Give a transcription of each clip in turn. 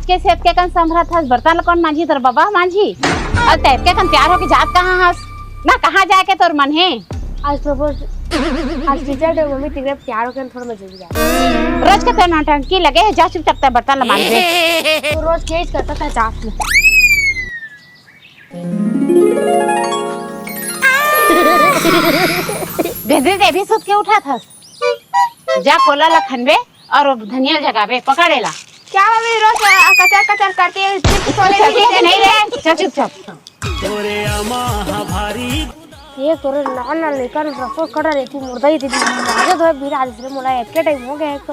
के सेत के कन संभरत हस बर्तन कौन मांझी तोर बाबा मांझी और तैत के कन तैयार होके जात कहाँ हस ना कहाँ जाए के तोर मन है आज टीचर डे मम्मी तिगरे तैयार होके थोड़ा मजे भी जा रोज के तेरे नौटंकी लगे जा चुपचाप ते बर्तन मांझ दे तो रोज केस करता था चाट में भेदे दे भी सुत के उठा था जा कोला ला खनबे और धनिया जगावे पकड़ेला क्या मम्मी रोज कचर कचर करती है सोने से नहीं रे चल चुपचाप ये तोरे लाल लाल लेकर प्रपोज कर रही थी मुर्दा ही थी आगे तो बीरा आज से मोला एक टाइम हो गया एक तो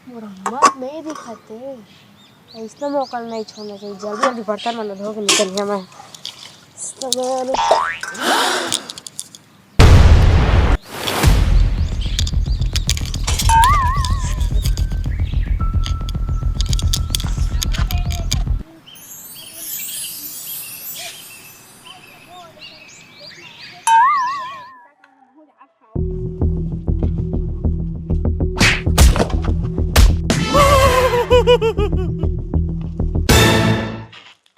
मुरम्मा में भी खाते इसलिए मौका नहीं छोड़ना चाहिए जल्दी जल्दी बर्तन बना धो के निकल गया मैं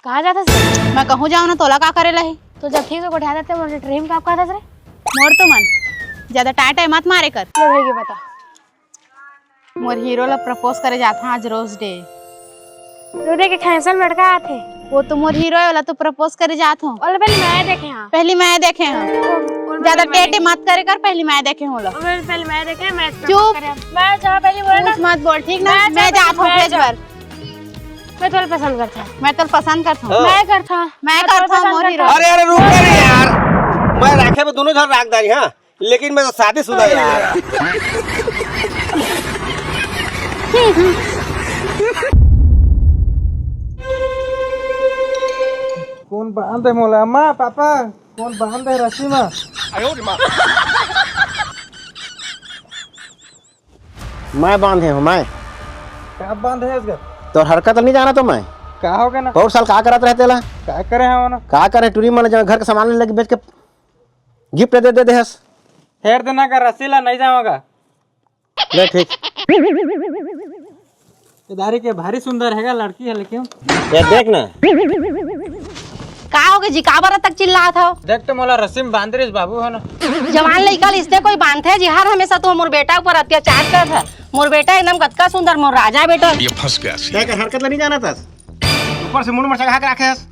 कहाँ जाता है मैं कहूँ जाऊँ ना तोला का करेला है तो जब ठीक से उठा देते मुझे ड्रीम का आपका था सर मोर तो मन ज्यादा टाइम मत मारे कर लो भाई के बता मोर हीरो ला प्रपोज करे जाता आज रोज डे रोडे के कैंसल लड़का आते वो तो मोर हीरो है वाला तो प्रपोज करे जात हूँ और पहले मैं देखे हां पहली मैं देखे हूँ ज्यादा टेटे मत करे कर पहली मैं देखे हूँ पहले मैं देखे मैं चुप मैं जहाँ पहली बोला ना मत बोल ठीक ना मैं जात हूँ भेज भर मैं तो पसंद करता मैं तो पसंद करता हूँ मैं करता हूँ मोर हीरो अरे अरे रुक रे यार मैं राखे में दोनों जन राख दारी हां लेकिन मैं तो शादीशुदा यार कौन बांध है मोला अम्मा पापा कौन बांध है रस्सी में मैं बांधे हूँ मैं क्या बांध है इसका तो हरकत नहीं जाना तो मैं का हो गया ना बहुत साल का करत रहते ला क्या करे हैं ना का करे टूरी मन जब घर का सामान लेके बेच के गिफ्ट दे दे हस फेर देना का रस्सी ला नहीं जाऊंगा ले ठीक इधारी के भारी सुंदर हैगा लड़की है लेकिन ये देख ना का हो गए जी का बार तक चिल्ला था देख तो मोला रस्सी में बांध रही बाबू है ना जवान लड़का इसने कोई बांधते है जी हर हमेशा तो मोर बेटा ऊपर अत्याचार करत है मोर बेटा एकदम कतका सुंदर मोर राजा बेटा ये फंस गया देख हरकत नहीं जाना था ऊपर से मुंड में चढ़ा के रखे हस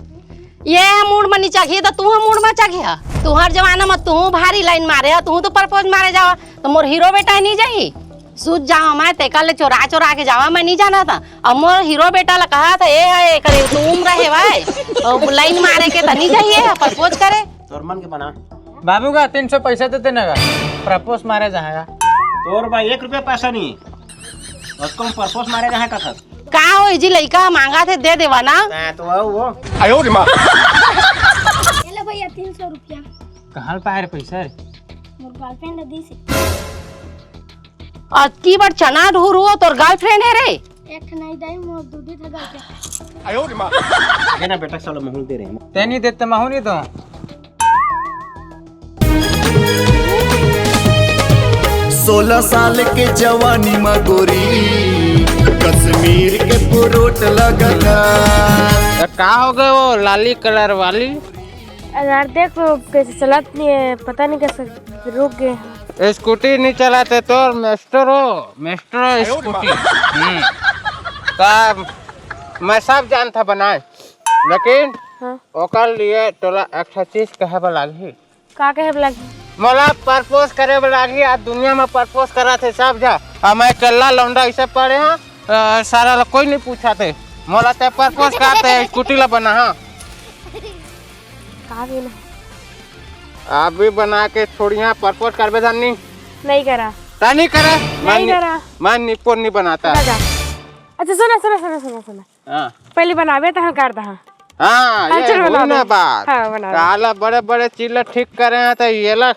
ये मूड में नीचा घी तो तू मूड में चढ़ी तू हर जमाना में तू भारी लाइन मारे तू तो प्रपोज मारे जावा तो मोर हीरो बेटा नहीं जाही सूझ जाओ मैं तेका ले चोरा चोरा के जावा मैं नहीं जाना था अब मोर हीरो बेटा ला कहा था ये है करे तू उम्र रहे भाई और लाइन मारे के तो नहीं जाइए प्रपोज करे तोर मन के बना बाबू का 300 पैसा देते ना प्रपोज मारे जाएगा तोर भाई 1 रुपया पैसा नहीं उसको प्रपोज मारे जहाँ का था का हो जी लड़का मांगा थे दे देवा ना तो वो आयो रे मां हेलो भैया 300 रुपया कहाँ पाए रे पैसा रे मोर गर्लफ्रेंड दी से और की बार चना ढूर हुआ तोर गर्लफ्रेंड है रे एक नहीं दाई मोर दूधी था गर्लफ्रेंड आयो रे मां ये ना बेटा सालो महूल दे रहे हैं ते नहीं देते महू नहीं तो 16 साल के जवानी में गोरी कश्मीर के पुरोट लगता का हो गए वो लाली कलर वाली यार देख तो कैसे चलत नहीं है पता नहीं कैसे रुक गए स्कूटी नहीं चलाते तो मेस्टरो स्कूटी का मैं सब जानता बनाए लेकिन हाँ ओकर लिए तोला एक चीज कहे लागी का कहे लगी मोला प्रपोज करे लागी आज दुनिया में प्रपोज करा थे सब जा और मैं कल्ला लौंडा इसे पढ़े हाँ सारा लोग कोई नहीं पूछा थे मोला ते प्रपोज करते स्कूटी ला बना हाँ का भी आप भी बना के छोड़िया प्रपोज कर बेदान नहीं करा नहीं करे नहीं करा मैं निपुण नहीं बनाता अच्छा सुना सुना सुना सुना सुना हाँ पहले बनावे तो हम कर दहा हाँ ये चलो बना हुई ना दो। बात हाँ, बना दो। काला बड़े बड़े चीज ठीक करे हैं तो ये ला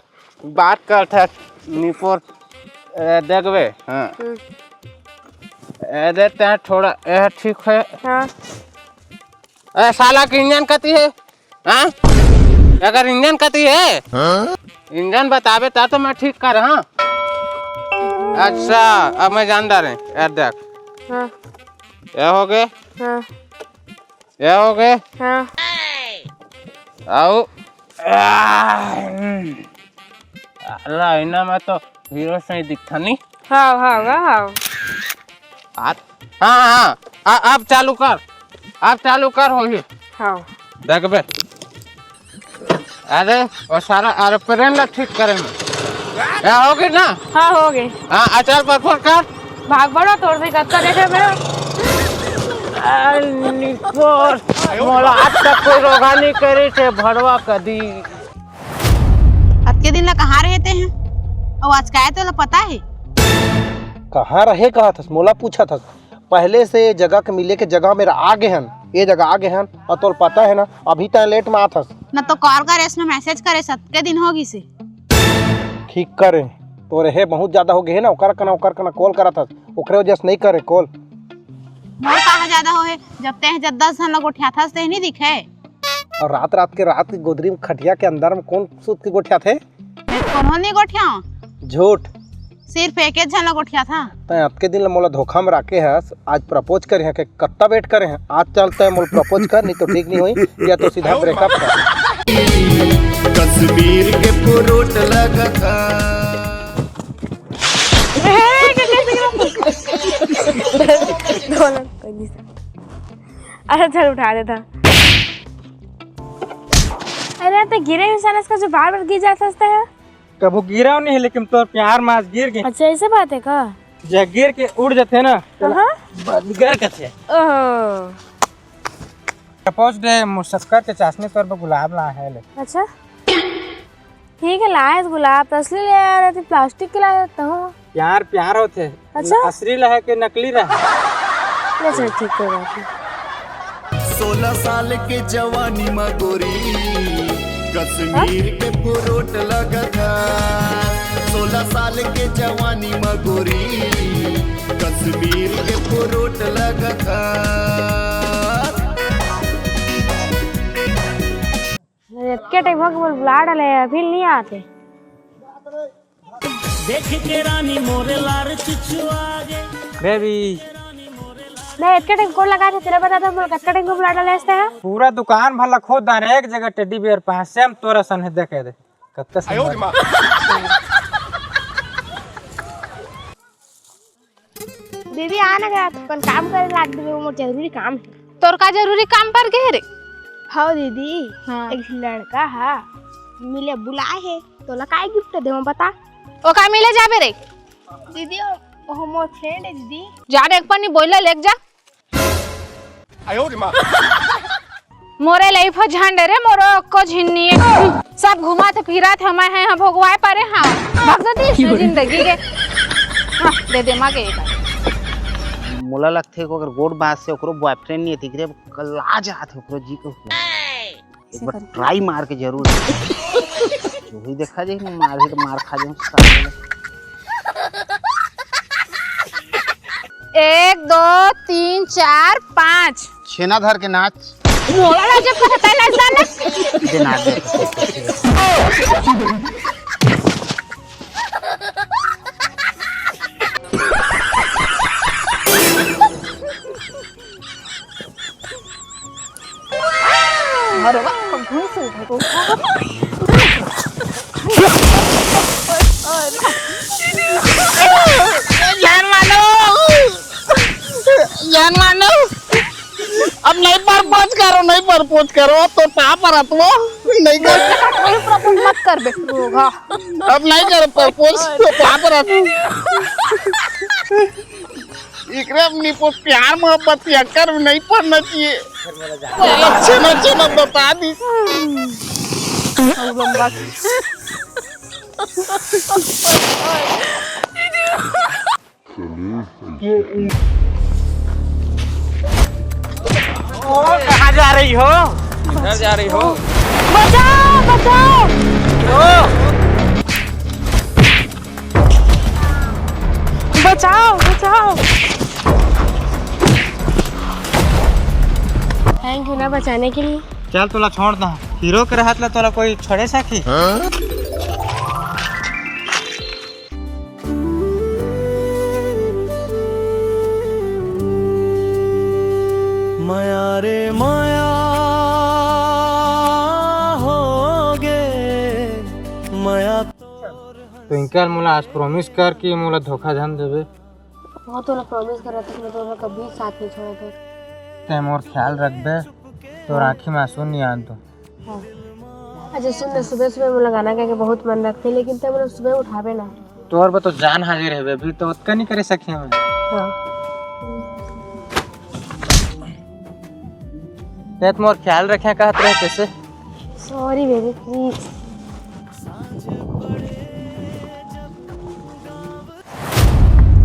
बात करते निपुण देखबे हाँ देते हैं थोड़ा यह ठीक है हाँ साला की इंजन कती है हाँ अगर इंजन कती है इंजन बतावे ता तो मैं ठीक कर हाँ अच्छा अब मैं जान रहा है यार देख हाँ ये हो गए हाँ ये हो गए हाँ आओ अल्लाह इना में तो हीरो से दिखता नहीं हाँ हाँ हाँ हाँ हाँ आप चालू कर होगी हाँ देख बे अरे और सारा अरे प्रेम ठीक करेंगे या होगी ना हाँ हो गए हाँ अचार पर कर भाग बढ़ो तोड़ से कत्ता देखे मेरा निकोर मोला आज तक कोई रोगा नहीं करी थे भड़वा कदी आज के दिन ला कहाँ रहते हैं और आज का तो पता है कहाँ रहे कहा था मोला पूछा था पहले से जगह के मिले के जगह मेरा आगे हन ये जगह आगे हन और तोर पता है ना अभी तक लेट में आथस न तो कॉल करे इसमें मैसेज करे सबके दिन होगी से ठीक करे तो रहे बहुत ज्यादा हो गए ना ओकर कना कॉल करा था ओकरे वजह से नहीं करे कॉल मोर कहाँ ज्यादा हो है जब ते 10 जन लोग उठा था नहीं दिखे और रात की गोदरी में खटिया के अंदर में कौन सूत के गोठिया थे कौन नहीं गोठिया झूठ सिर्फ एक जन लोग उठा था तय आज के दिन मोला धोखा में राखे है आज प्रपोज करे हैं के कत्ता वेट करे हैं आज चलते हैं मोल प्रपोज कर नहीं तो ठीक नहीं हुई या तो सीधा ब्रेकअप कर कश्मीर के पुरोट लगता अच्छा चल उठा देता अरे तो गिरे हुए साल इसका जो बार बार गिर जाता है कबू गिरा नहीं है लेकिन तोर प्यार मास गिर गए अच्छा ऐसे बात है का जब गिर के उड़ जाते ना गर कथे ओह सपोज डे मुशक्कर के चाशनी तौर पर गुलाब ला है ले अच्छा ठीक है लाए गुलाब तो असली ले आ रहे थे प्लास्टिक के लाए तो प्यार होते अच्छा? असली रहे के नकली रहे चल ठीक है बात 16 साल के जवानी में गोरी कश्मीर के पुरोट लगता 16 साल के जवानी में गोरी कश्मीर के पुरोट लगता क्या टाइम हो गया बुला डाले फिर नहीं आते देख के रानी मोरे लार चुचुआगे बेबी मैं इतने टाइम कौन लगा थे तेरा बता दो मैं कितना टाइम को बुला डाले इसते है पूरा दुकान भला खोद दान एक जगह टेडी बियर पास सेम तोरा सन है देखे दे कत्ते से दीदी आना गया अपन काम करे लाग दे वो जरूरी काम है तोर का जरूरी काम पर गए रे हाँ दीदी एक लड़का है मिले बुलाए है तो लकाई गिफ्ट दे बता ओ का मिले जाबे रे दीदी वो मोर फ्रेंड है दीदी जा रे एक पन्नी बोइला लेक जा मोरे लाइफ झंडे रे मोरो को झिन्नी सब घुमाते फिराते हम है हां भोगवाए पारे हां भगदती जिंदगी के दे दे मागे मोला लगथे को अगर गोड बात से ओकरो बॉयफ्रेंड नहीं थी रे कला जात ओकरो जी को एक बार ट्राई मार के जरूर वही देखा जे मार ही तो मार खा जाऊं 1 2 3 4 5 छेना धर के नाच मोला ला जब कहता है ना दे नाच जान मानो अब नहीं प्रपोज करो तो पर आत्मा नहीं कर प्रपोज मत कर बे होगा अब नहीं कर प्रपोज तो पर इकरे अपनी प्यार मोहब्बत या कर नहीं पड़ना चाहिए छेना बता दी कहाँ जा रही हो इधर जा रही हो बचाओ बचाओ बचाओ बचाओ थैंक यू ना बचाने के लिए चल तोला छोड़ दा हीरो के रहत ला तोला कोई छोड़े सकी तुम्हारे माया होगे माया ट्विंकल मोला आज प्रॉमिस कर कि मोला धोखा धन देबे। वो तो प्रॉमिस कर रहा था कि मैं तो कभी साथ नहीं छोड़ा ते मोर ख्याल रखबे तोर आँखी में आंसू नहीं आन तो। हाँ। अच्छा सुन, सुबह सुबह मुझे गाना गा के बहुत मन रखते लेकिन तब मुझे सुबह उठावे ना। तोर बा तो जान हाजिर है बेबी, तो उतना नहीं करे सकी मैं। हाँ। ते मोर ख्याल रखे कहत रहे कैसे। Sorry baby please.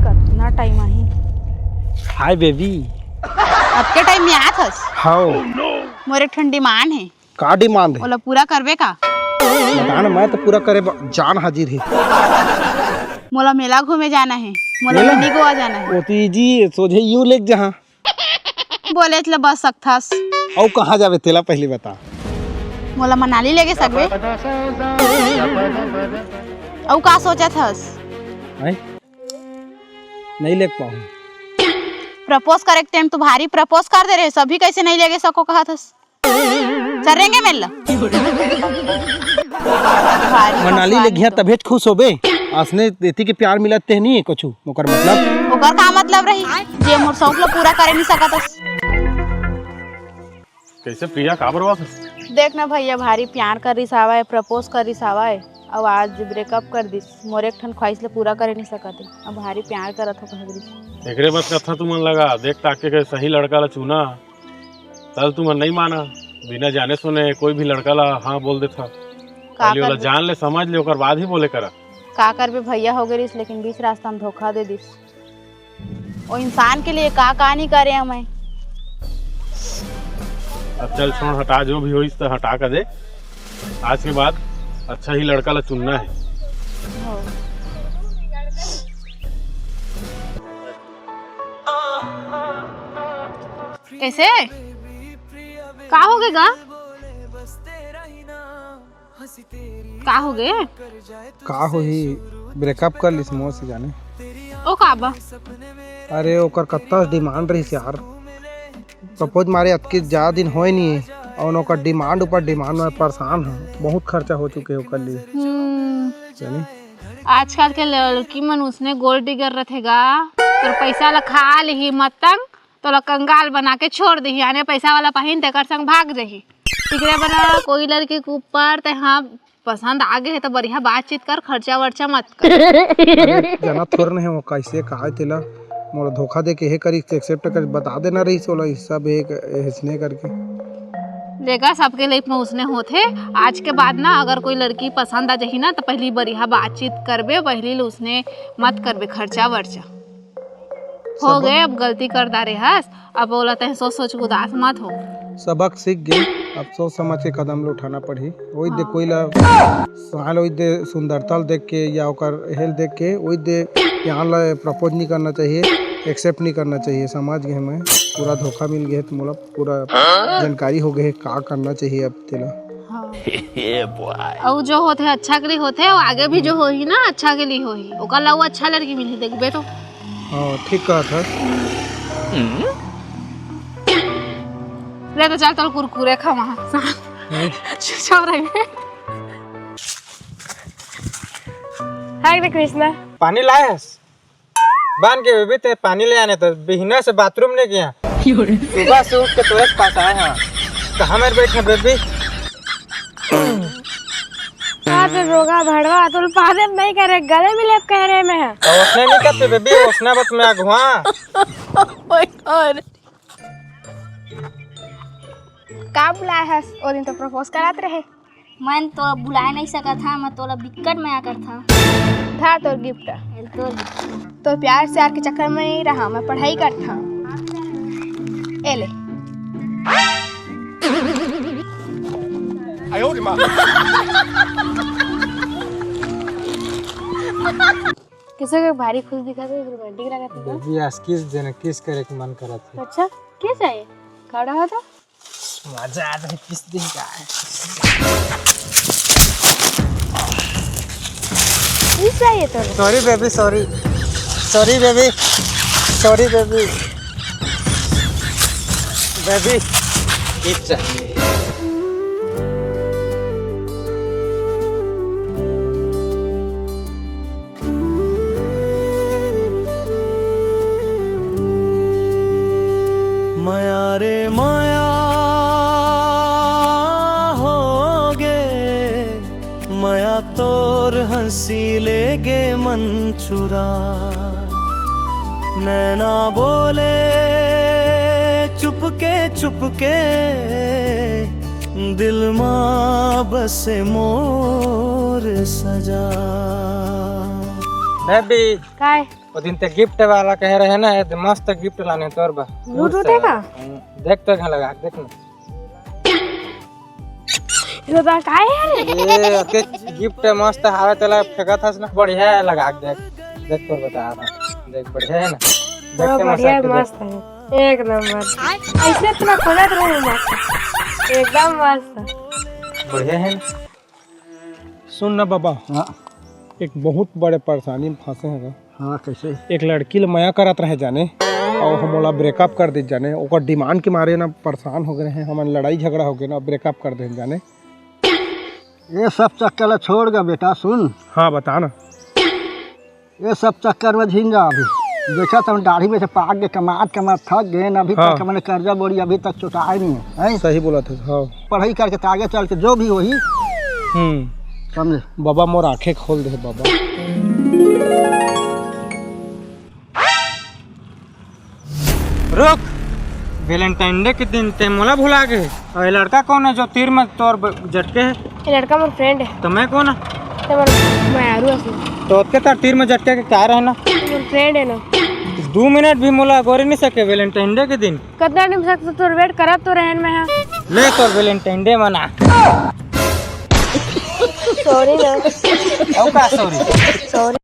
कितना टाइम आई हाय बेबी। अब के टाइम में आत हस हाउ मोरे ठंडी डिमांड है, का डिमांड है? ओला पूरा करबे का? बता ना, मैं तो पूरा करे जान हाजिर है। मोला मेला घूमे जाना है, मोला मिनी गोवा जाना है। ओ जी सोझे यूं लेक जहां बोले तो बस सकथस। औ कहां जावे तेला पहले बता। मोला मनाली लेके सकबे? औ का सोचत हस? हैं नहीं लेक पाऊं। प्रपोज करे के टाइम तो भारी प्रपोज कर दे रहे, सभी कैसे नहीं लेके सको कहत हस? चलेंगे मेला मनाली ले गया तबे खुश होबे। असने देती के प्यार मिलत ते नहीं कुछ ओकर मतलब। ओकर का मतलब रही जे मोर शौक ला पूरा करे नहीं सकत हस। कैसे प्रिया काबर हुआ? देख ना भैया, भारी प्यार कर रिस आवा है, प्रपोज कर रिस आवा है, अब आज ब्रेकअप कर दिस। मोर एक ठन ख्वाहिश ले पूरा करे नहीं सकत है, अब भारी प्यार करत हो कह दिस। एकरे बस कथा तू मन लगा देख ताके के सही लड़का ला चुना, तल तू मन नहीं माना। बिना जाने सुने कोई भी लड़का ला हाँ बोल देता। पहले वाला जान ले समझ ले ओकर बाद ही बोले करा। का करबे भैया हो गई, लेकिन बीच रास्ता में धोखा दे दिस। वो इंसान के लिए का नहीं करे हम। अब चल छोड़, हटा जो भी हो इस तो हटा कर दे। आज के बाद अच्छा ही लड़का ला चुनना है। कैसे का हो गएगा? का हो गए? का हो ही ब्रेकअप कर लिस मोर से जाने। ओ काबा अरे ओकर कत्ता डिमांड रही यार। प्रपोज मारे अतके ज्यादा दिन होए नहीं और ओकर डिमांड ऊपर डिमांड में परेशान है। बहुत खर्चा हो चुके ओकर लिए जाने। आजकल के लड़की मन उसने गोल्ड डिगर रहेगा, तो पैसा ला खा ली मतंग तो ला कंगाल बना के छोड़ दी। आने पैसा वाला पहिन तेकर संग भाग रही। तिकरे बना कोई लड़की के ऊपर ते हाँ पसंद आ गए है तो बढ़िया बातचीत कर, खर्चा वर्चा मत कर। जाना थोड़ नहीं वो कैसे कहा तेला मोला धोखा दे के हे करी एक्सेप्ट कर बता देना रही सोला सब एक हिसने करके। देखा सबके लाइफ में उसने होते। आज के बाद ना अगर कोई लड़की पसंद आ जाही ना तो पहली बढ़िया बातचीत करबे, पहली उसने मत करबे खर्चा वर्चा। हो गए अब गलती कर दा रे हस, अब बोला तह सोच सोच उदास मत हो। सबक सीख गए, अब सोच समझ के कदम लो उठाना पड़ी। वही देख कोई ला साल वही दे सुंदरता देख के या ओकर हेल्थ देख के वही दे यहाँ ला प्रपोज नहीं करना चाहिए, एक्सेप्ट नहीं करना चाहिए। समझ गए मैं पूरा धोखा मिल गया तो मतलब पूरा जानकारी हो गई का करना चाहिए अब तेला। और जो होते अच्छा के लिए होते, वो आगे भी जो होही ना अच्छा के लिए होही। ओकर ला वो अच्छा लड़की मिली देखबे तो। हाँ ठीक कहा था। ले तो चल तो कुरकुरे खा वहाँ हाय कृष्णा। पानी लाए हस बांध के बेबी ते पानी ले आने तो बिहना से बाथरूम नहीं गया। सुबह से उठ के तुरंत पास आए हैं। कहाँ मेरे बैठे बेबी? तो रोगा भड़वा तो पादे नहीं करे, गले में लेप कह रहे मैं। तो उसने नहीं करते बेबी, उसने बस मैं अगवा। का बुलाया है? ओ दिन तो प्रपोज कराते रहे। मैं तो बुला नहीं सका था, मैं तो बिकट में आकर था तो गिफ्ट तो प्यार से आर के चक्कर में नहीं रहा, मैं पढ़ाई करता। ए ले किसी को भारी खुश दिखा तो रोमांटिक लगा था। बेबी आज किस देने किस करे के मन करा था। अच्छा क्या चाहिए? खड़ा हो तो मजा आ रहा है किस दिन का है। चाहिए तो sorry baby, sorry sorry baby, sorry baby, baby gift चाहिए। माया रे माया होगे माया तोर हंसी लेगे मन चुरा नैना बोले चुपके चुपके दिल माँ बसे मोर सजा। बेबी काय वो दिन ते गिफ्ट वाला कह रहे हैं ना ये मस्त गिफ्ट लाने तोर बा। ब्लूटूथ है का? देख तो कहाँ लगा देख ना। ये बा काय है रे? ये के गिफ्ट मस्त हावे तेला फेंका था ना बढ़िया है लगा के देख देख तो बता रहा देख बढ़िया है ना देख के बढ़िया मस्त है एक नंबर। ऐसे इतना खोलत रहे मस्त एकदम मस्त बढ़िया है ना। सुन ना बाबा, एक बहुत बड़े परेशानी में फंसे हैं। हाँ कैसे? एक लड़की माया करत रहे जाने और हम ब्रेकअप कर दे जाने ओकर डिमांड के मारे ना परेशान हो गए हैं। हमारे लड़ाई झगड़ा हो गया ना ब्रेकअप कर दे जाने। ये सब चक्कर छोड़ गया बेटा सुन। हाँ बता ना। ये सब चक्कर में झीन जा अभी देखा तो दाढ़ी में से पाक के कमात थक गए अभी हाँ। तक मैंने कर्जा बोरी अभी तक चुकाया नहीं है। सही बोला था। हाँ पढ़ाई करके तो आगे चल के जो भी वही समझे। बाबा मोर आंखें खोल दे बाबा। रुक वैलेंटाइन डे के दिन ते मोला भुला गए और ये लड़का कौन है जो तीर में तोर झटके है? ये लड़का मेरा फ्रेंड है। तो मैं कौन है? तो मैं आरू असली तो उसके तार तीर में झटके के क्या रहना? मेरा फ्रेंड है ना। 2 मिनट भी मोला गोरे नहीं सके वैलेंटाइन डे के दिन। कितना टाइम सकते तो वेट करत तो रहन में। ले तो वैलेंटाइन डे मना। सॉरी ना। औ का सॉरी? सॉरी।